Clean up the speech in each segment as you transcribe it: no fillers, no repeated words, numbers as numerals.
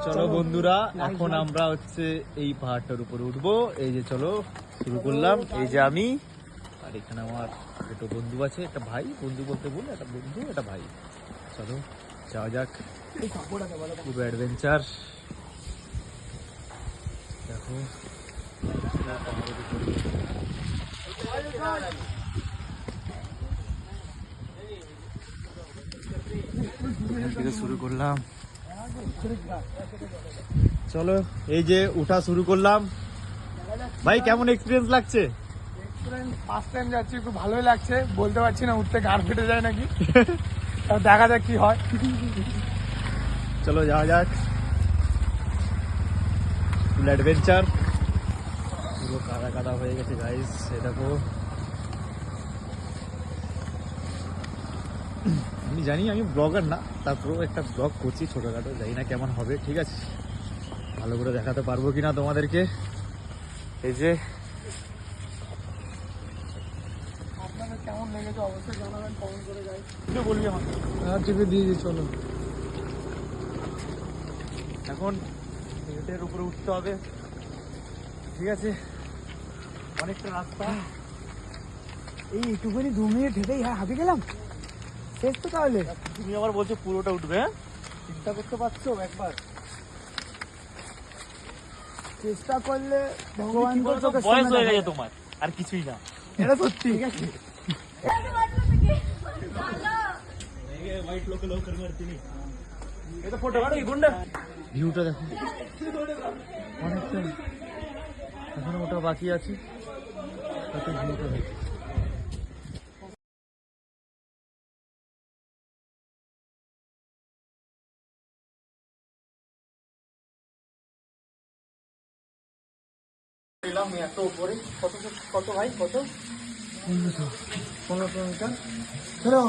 চলো বন্ধুরা, এখন আমরা হচ্ছে এই পাহাড়টার উপরে উঠবো। এই যে চলো শুরু করলাম। এই যে আমি, আর এখানে আমার দুটো বন্ধু আছে, একটা ভাই, বন্ধু বলতে বলে একটা বন্ধু, একটা ভাই। চলো যাওয়া যাক। খুব অ্যাডভেঞ্চার। দেখো এখান থেকে শুরু করলাম। চলো এই যে উঠা শুরু করলাম। ভাই কেমন এক্সপিরিয়েন্স লাগছে? ফার্স্ট টাইম যাচ্ছি, খুব ভালোই লাগছে। বলতে পারছি না উঠতে গাড় ফেটে যায় নাকি, দেখা যাক কি হয়। চলো যাওয়া যাক। ফুল অ্যাডভেঞ্চার, পুরো কাদা কাদা হয়ে গেছে গাইস। এই দেখো, আমি জানি আমি ব্লগার না, তারপরেও একটা ব্লগ করছি ছোটখাটো, জানি না কেমন হবে। ঠিক আছে, ভালো করে দেখাতে পারবো কিনা তোমাদেরকে। এই যে আপনাদের কেমন লেগেছে অবশ্যই জানাবেন কমেন্ট করে। যাই বলবি আমাকে থেকে দিয়ে দিই। চলো এখন হেঁটের উপরে উঠতে হবে। ঠিক আছে, অনেকটা রাস্তা। এই একটুখানি 2 মিনিট হেঁটেই হাঁপিয়ে গেলাম। শেষ তো তাহলে? তুমি আবার বলছো পুরোটা উঠবে? হ্যাঁ, চিন্তা করতে পারছো একবার? চেষ্টা করলে ভগবান বয়স হয়ে গেছে তোমার, আর কিছুই না। এটা সত্যি। ঠিক আছে, ভিউটা দেখো, অনেকটা এখনো ওটা বাকি আছে। তাতে ভিউটা দেখো। এত উপরে কত কত ভাই, কত? 1500 মিটার। চলো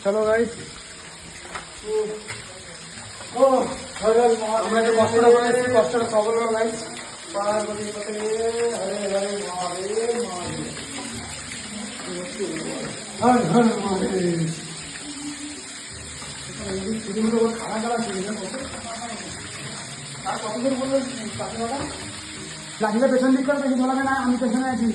চলো গাইস। আমরা যে কষ্টটা করেছি, কষ্টটা সফল হলো গাইস। পার্বতী পতে হরে হরে মহাদেব মহাদেব, হরে হরে মহাদেব। খানা খাওয়া ছিল আর কত দূর বললো কাকিমাটা? লাঠিটা পেছন দিক করে, বেশি বলাবে না, আমি পেছনে আছি।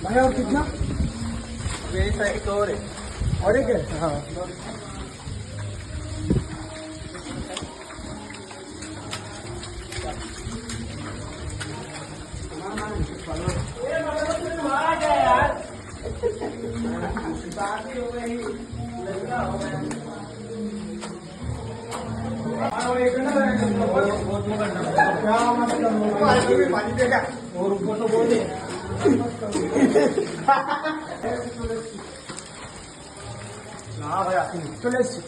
भाई और कितना? यही साइड का और है। और एक है? हाँ और ऊपर तो बोले না ভাই আসেনি, চলে এসছি।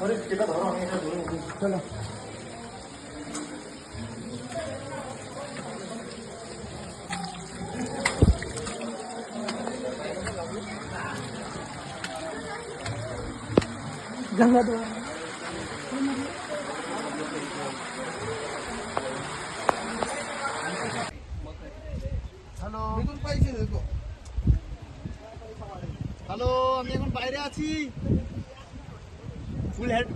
আরে কেটা ধরো, আমি এটা ধরে চলো। গঙ্গা তো হ্যালো, বেগুন পাইছি দেখো। হ্যালো, আমি এখন বাইরে আছি। ফুল হেড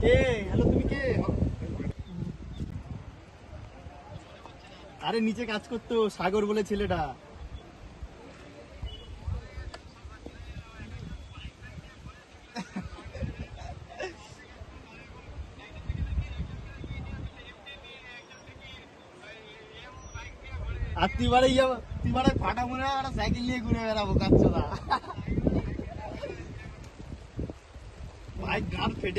কে? হ্যালো, তুমি কে? আরে নিচে কাজ করতো, সাগর বলে ছেলেটা। আর তুই বারে ফাটা মনে হয় সাইকেল নিয়ে ঘুরে বেড়াবো কাচ্চা। বাইক গান ফেটে